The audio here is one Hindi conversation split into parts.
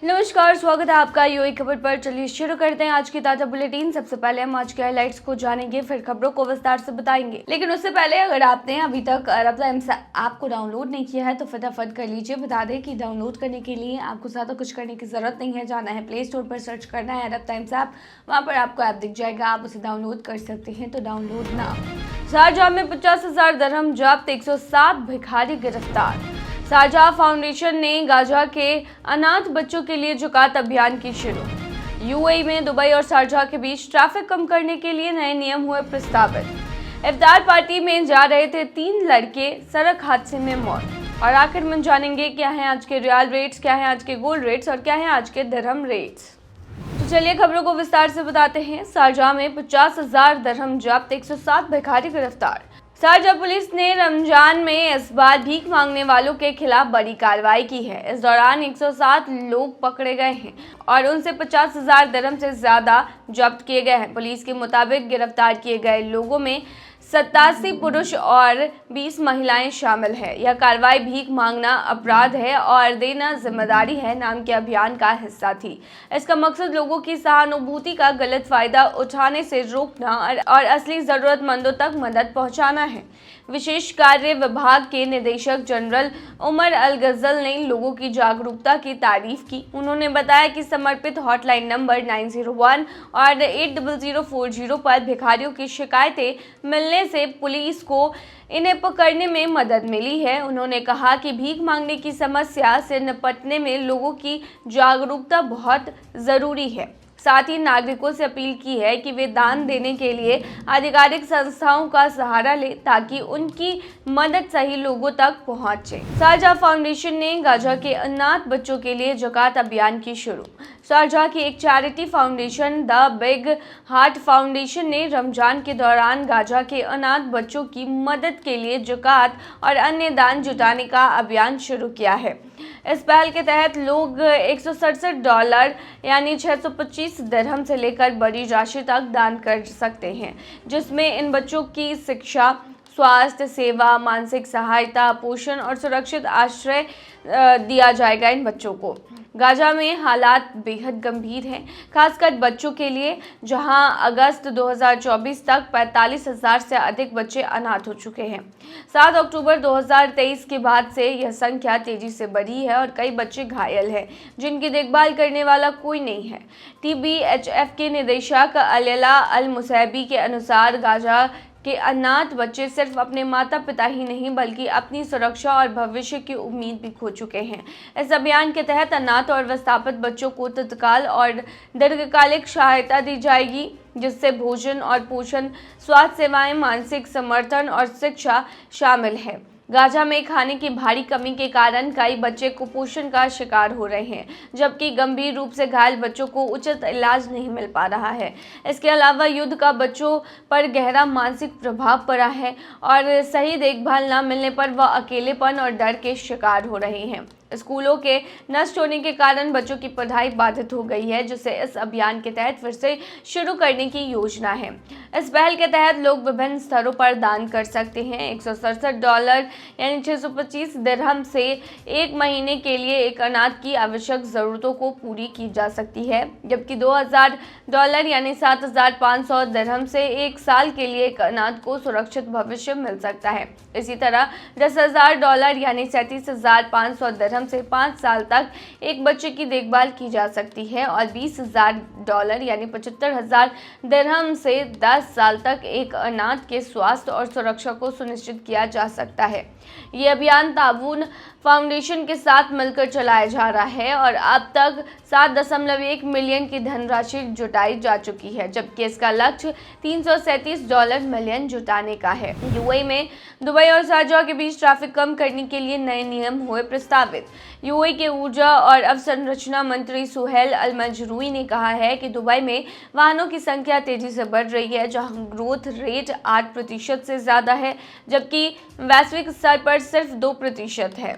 नमस्कार, स्वागत है आपका यूएई खबर पर। चलिए शुरू करते हैं आज की ताजा बुलेटिन। सबसे पहले हम आज के हाइलाइट्स को जानेंगे, फिर खबरों को विस्तार से बताएंगे। लेकिन उससे पहले अगर आपने अभी तक अरब टाइम्स ऐप को डाउनलोड नहीं किया है तो फटाफट कर लीजिए। बता दें कि डाउनलोड करने के लिए आपको ज़्यादा कुछ करने की जरूरत नहीं है। जाना है प्ले स्टोर पर, सर्च करना है अरब टाइम्स ऐप, वहाँ पर आपको ऐप दिख जाएगा, आप उसे डाउनलोड कर सकते हैं। तो डाउनलोड ना। शारजाह में 50,000 दिरहम जब्त, 107 भिखारी गिरफ्तार। शारजाह फाउंडेशन ने गाजा के अनाथ बच्चों के लिए ज़कात अभियान की शुरू। यूएई में दुबई और शारजाह के बीच ट्रैफिक कम करने के लिए नए नियम हुए प्रस्तावित। इफ्तार पार्टी में जा रहे थे 3 लड़के, सड़क हादसे में मौत। और आखिर में जानेंगे क्या है आज के रियाल रेट्स, क्या है आज के गोल्ड रेट्स और क्या है आज के दिरहम रेट्स। तो चलिए खबरों को विस्तार से बताते हैं। शारजाह में 50,000 दिरहम जब्त, 107 भिखारी गिरफ्तार। शारजाह पुलिस ने रमजान में इस बार भीख मांगने वालों के खिलाफ बड़ी कार्रवाई की है। इस दौरान 107 लोग पकड़े गए हैं और उनसे 50,000 दिरहम से ज्यादा जब्त किए गए हैं। पुलिस के मुताबिक गिरफ्तार किए गए लोगों में 87 पुरुष और 20 महिलाएं शामिल है। यह कार्रवाई भीख मांगना अपराध है और देना जिम्मेदारी है नाम के अभियान का हिस्सा थी। इसका मकसद लोगों की सहानुभूति का गलत फायदा उठाने से रोकना और असली जरूरतमंदों तक मदद पहुंचाना है। विशेष कार्य विभाग के निदेशक जनरल उमर अल गजल ने लोगों की जागरूकता की तारीफ की। उन्होंने बताया कि समर्पित हॉटलाइन नंबर 901 और 80040 पर भिखारियों की शिकायतें मिलने से पुलिस को इन्हें पकड़ने में मदद मिली है। उन्होंने कहा कि भीख मांगने की समस्या से निपटने में लोगों की जागरूकता बहुत ज़रूरी है। साथ ही नागरिकों से अपील की है कि वे दान देने के लिए आधिकारिक संस्थाओं का सहारा लें ताकि उनकी मदद सही लोगों तक पहुंचे। शारजाह फाउंडेशन ने गाजा के अनाथ बच्चों के लिए ज़कात अभियान की शुरू। शारजाह की एक charity foundation the big heart foundation ने रमजान के दौरान गाजा के अनाथ बच्चों की मदद के लिए ज़कात और अन्य दान जुटाने का अभियान शुरू किया है। इस पहल के तहत लोग $167 यानी 625 दिरहम से लेकर बड़ी राशि तक दान कर सकते हैं, जिसमें इन बच्चों की शिक्षा, स्वास्थ्य सेवा, मानसिक सहायता, पोषण और सुरक्षित आश्रय दिया जाएगा इन बच्चों को। गाजा में हालात बेहद गंभीर हैं, खासकर बच्चों के लिए, जहां अगस्त 2024 तक 45,000 से अधिक बच्चे अनाथ हो चुके हैं। 7 अक्टूबर 2023 के बाद से यह संख्या तेजी से बढ़ी है और कई बच्चे घायल हैं जिनकी देखभाल करने वाला कोई नहीं है। TBHF के निदेशक अलेला अल मुसैबी के अनुसार गाजा कि अनाथ बच्चे सिर्फ अपने माता पिता ही नहीं बल्कि अपनी सुरक्षा और भविष्य की उम्मीद भी खो चुके हैं। इस अभियान के तहत अनाथ और विस्थापित बच्चों को तत्काल और दीर्घकालिक सहायता दी जाएगी, जिससे भोजन और पोषण, स्वास्थ्य सेवाएं, मानसिक समर्थन और शिक्षा शामिल है। गाजा में खाने की भारी कमी के कारण कई बच्चे कुपोषण का शिकार हो रहे हैं, जबकि गंभीर रूप से घायल बच्चों को उचित इलाज नहीं मिल पा रहा है। इसके अलावा युद्ध का बच्चों पर गहरा मानसिक प्रभाव पड़ा है और सही देखभाल न मिलने पर वह अकेलेपन और डर के शिकार हो रहे हैं। स्कूलों के नष्ट होने के कारण बच्चों की पढ़ाई बाधित हो गई है, जिसे इस अभियान के तहत फिर से शुरू करने की योजना है। इस पहल के तहत लोग विभिन्न स्तरों पर दान कर सकते हैं। $167 यानी 625 दिरहम से 1 महीने के लिए एक अनाथ की आवश्यक ज़रूरतों को पूरी की जा सकती है, जबकि $2,000 यानी 7,500 दिरहम से 1 साल के लिए एक अनाथ को सुरक्षित भविष्य मिल सकता है। इसी तरह $10,000 यानी 37,500 दिरहम से 5 साल तक एक बच्चे की देखभाल की जा सकती है और $20,000 यानी 75,000 दिरहम से 10 साल तक एक अनाथ के स्वास्थ्य और सुरक्षा को सुनिश्चित किया जा सकता है। ये अभियान ताबून फाउंडेशन के साथ मिलकर चलाया जा रहा है और अब तक 7.1 मिलियन की धनराशि जुटाई जा चुकी है, जबकि इसका लक्ष्य $337 मिलियन जुटाने का है। यूएई में दुबई और शारजाह के बीच ट्रैफिक कम करने के लिए नए नियम हुए प्रस्तावित। यूएई के ऊर्जा और अवसंरचना मंत्री सुहेल अल मजरूई ने कहा है कि दुबई में वाहनों की संख्या तेजी से बढ़ रही है, जहां ग्रोथ रेट 8% से ज़्यादा है, जबकि वैश्विक स्तर पर सिर्फ 2% है।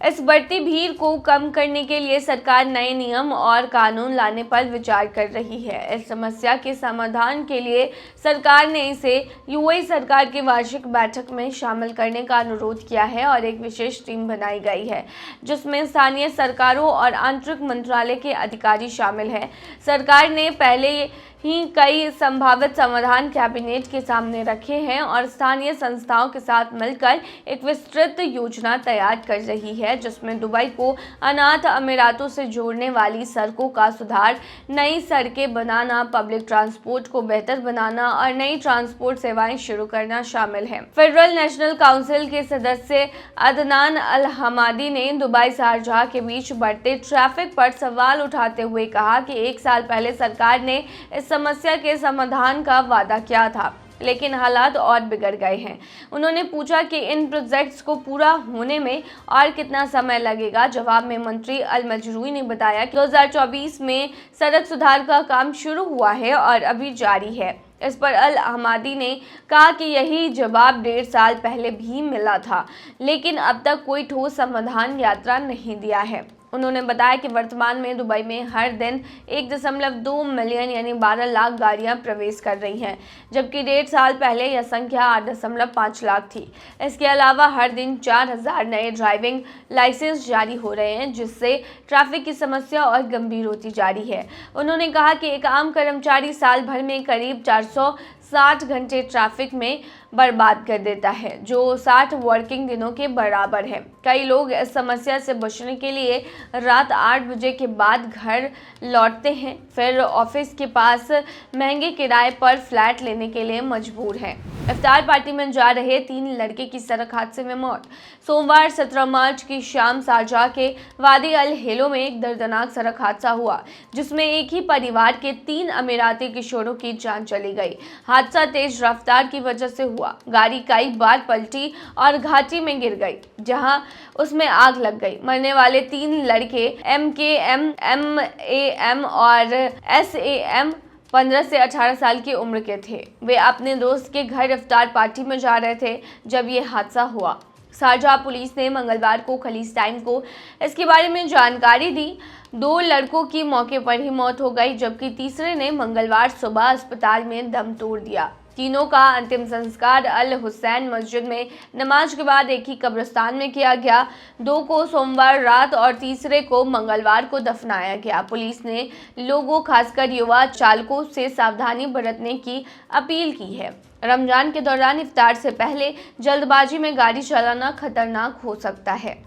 इस बढ़ती भीड़ को कम करने के लिए सरकार नए नियम और कानून लाने पर विचार कर रही है। इस समस्या के समाधान के लिए सरकार ने इसे यूएई सरकार की वार्षिक बैठक में शामिल करने का अनुरोध किया है और एक विशेष टीम बनाई गई है जिसमें स्थानीय सरकारों और आंतरिक मंत्रालय के अधिकारी शामिल हैं। सरकार ने पहले ही कई संभावित समाधान कैबिनेट के सामने रखे हैं और स्थानीय संस्थाओं के साथ मिलकर एक विस्तृत योजना तैयार कर रही है जिसमें दुबई को अनाथ अमीरातों से जोड़ने वाली सड़कों का सुधार, नई सड़कें बनाना, पब्लिक ट्रांसपोर्ट को बेहतर बनाना और नई ट्रांसपोर्ट सेवाएं शुरू करना शामिल है। फेडरल नेशनल काउंसिल के सदस्य अदनान अल हमादी ने दुबई शारजाह के बीच बढ़ते ट्रैफिक पर सवाल उठाते हुए कहा कि 1 साल पहले सरकार ने इस समस्या के समाधान का वादा किया था, लेकिन हालात और बिगड़ गए हैं। उन्होंने पूछा कि इन प्रोजेक्ट्स को पूरा होने में और कितना समय लगेगा। जवाब में मंत्री अल मजरूई ने बताया कि 2024 में सड़क सुधार का काम शुरू हुआ है और अभी जारी है। इस पर अल हमादी ने कहा कि यही जवाब 1.5 साल पहले भी मिला था, लेकिन अब तक कोई ठोस समाधान यात्रा नहीं दिया है। उन्होंने बताया कि वर्तमान में दुबई में हर दिन 1.2 मिलियन यानी 12 लाख गाड़ियां प्रवेश कर रही हैं, जबकि 1.5 साल पहले यह संख्या 8.5 लाख थी। इसके अलावा हर दिन 4,000 नए ड्राइविंग लाइसेंस जारी हो रहे हैं, जिससे ट्रैफिक की समस्या और गंभीर होती जा रही है। उन्होंने कहा कि एक आम कर्मचारी साल भर में करीब 460 घंटे ट्रैफिक में बर्बाद कर देता है, जो 60 वर्किंग दिनों के बराबर है। कई लोग इस समस्या से बचने के लिए रात 8 बजे के बाद घर लौटते हैं, फिर ऑफिस के पास महंगे किराए पर फ्लैट लेने के लिए मजबूर हैं। इफ्तार पार्टी में जा रहे 3 लड़के की सड़क हादसे में मौत। सोमवार 17 मार्च की शाम शारजाह के वादी अल हेलो में एक दर्दनाक सड़क हादसा हुआ, जिसमें एक ही परिवार के 3 अमीराती किशोरों की जान चली गई। हादसा तेज रफ्तार की वजह से हुआ। गाड़ी कई बार पलटी और घाटी में गिर गई, जहां उसमें आग लग गई। मरने वाले 3 लड़के MKM, MAM और SAM 15 से 18 साल की उम्र के थे। वे अपने दोस्त के घर इफ्तार पार्टी में जा रहे थे जब ये हादसा हुआ। शारजाह पुलिस ने मंगलवार को खलीज टाइम को इसके बारे में जानकारी दी। 2 लड़कों की मौके पर ही मौत हो गई, जबकि तीसरे ने मंगलवार सुबह अस्पताल में दम तोड़ दिया। तीनों का अंतिम संस्कार अल हुसैन मस्जिद में नमाज के बाद एक ही कब्रिस्तान में किया गया। 2 को सोमवार रात और तीसरे को मंगलवार को दफनाया गया। पुलिस ने लोगों, खासकर युवा चालकों से सावधानी बरतने की अपील की है। रमजान के दौरान इफ्तार से पहले जल्दबाजी में गाड़ी चलाना खतरनाक हो सकता है।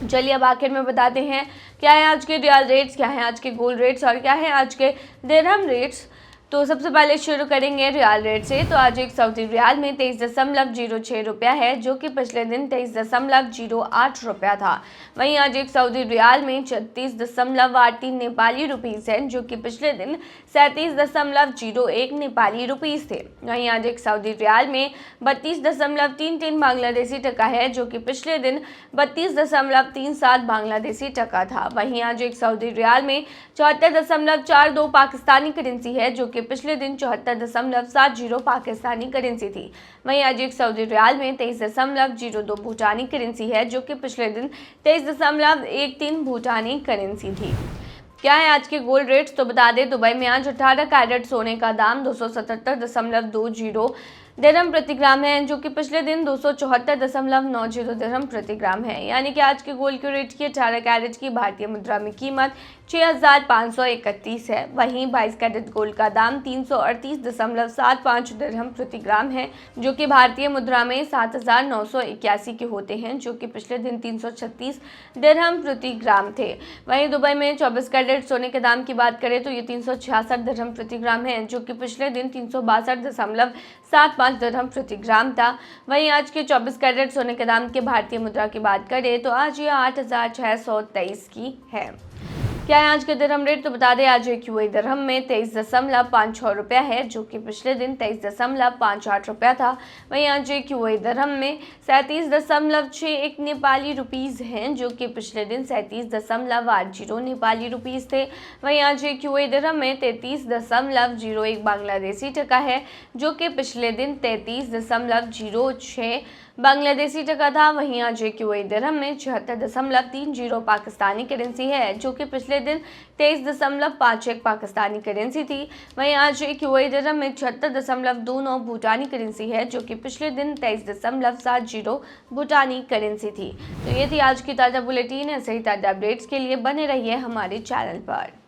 चलिए अब आखिर में बताते हैं क्या है आज के रियल रेट्स, क्या है आज के गोल्ड रेट्स और क्या है आज के दिरहम रेट्स। तो सबसे पहले शुरू करेंगे रियाल रेट से। तो आज एक सऊदी रियाल में 23.06 रुपया है, जो कि पिछले दिन 23.08 रुपया था। वहीं आज एक सऊदी रियाल में 36.83 नेपाली रुपीस है, जो कि पिछले दिन 37.01 नेपाली रुपीस थे। वहीं आज एक सऊदी रियाल में 32.33 बांग्लादेशी टका है, जो कि पिछले दिन 32.37 बांग्लादेशी टका था। वहीं आज एक सऊदी रियाल में 74.42 पाकिस्तानी करेंसी है, जो कि पिछले दिन 74.70 पाकिस्तानी करेंसी थी। वहीं आज एक सऊदी रियाल में 23.02 भूटानी करेंसी है, जो कि पिछले दिन 23.13 भूटानी करेंसी थी। क्या है आज के गोल्ड रेट्स, तो बता दें दुबई में आज 18 कैरेट सोने का दाम 277.20 दिरहम प्रति ग्राम है, जो कि पिछले दिन 274.90 दिरहम प्रति ग्राम है। यानी कि आज के गोल्ड के रेट की 18 कैरेट की भारतीय मुद्रा में कीमत 6,531 है। वहीं 22 कैरेट गोल्ड का दाम 338.75 दिरहम प्रति ग्राम है, जो कि भारतीय मुद्रा में 7,981 के होते हैं, जो कि पिछले दिन 336 दिरहम प्रति ग्राम थे। वहीं दुबई में 24 कैरेट सोने के दाम की बात करें तो ये 366 दिरहम प्रति ग्राम है, जो कि पिछले दिन 362.75 दिरहम प्रति ग्राम था। वहीं आज के 24 कैरेट सोने के दाम के भारतीय मुद्रा की बात करें तो आज ये 8,623 की है। क्या है आज के दिरहम रेट, तो बता दें आज एक यूएई दिरहम में 23.56 रुपया है, जो कि पिछले दिन 23.58 रुपया था। वहीं आज एक यूएई दिरहम में 37.61 नेपाली रुपीस हैं, जो कि पिछले दिन 37.80 नेपाली रुपीस थे। वहीं आज एक यूएई दिरहम में 33.01 बांग्लादेशी टका है, जो कि पिछले दिन 33.06 बांग्लादेशी टका था। वहीं आज एक यूएई दिरहम में 76.30 पाकिस्तानी करेंसी है, जो कि पिछले दिन 23.51 पाकिस्तानी करेंसी थी। वहीं आज एक यूएई दिरहम में 76.29 भूटानी करेंसी है, जो कि पिछले दिन 23.70 भूटानी करेंसी थी। तो ये थी आज की ताज़ा बुलेटिन। ऐसे ही ताज़ा अपडेट्स के लिए बने रहिए हमारे चैनल पर।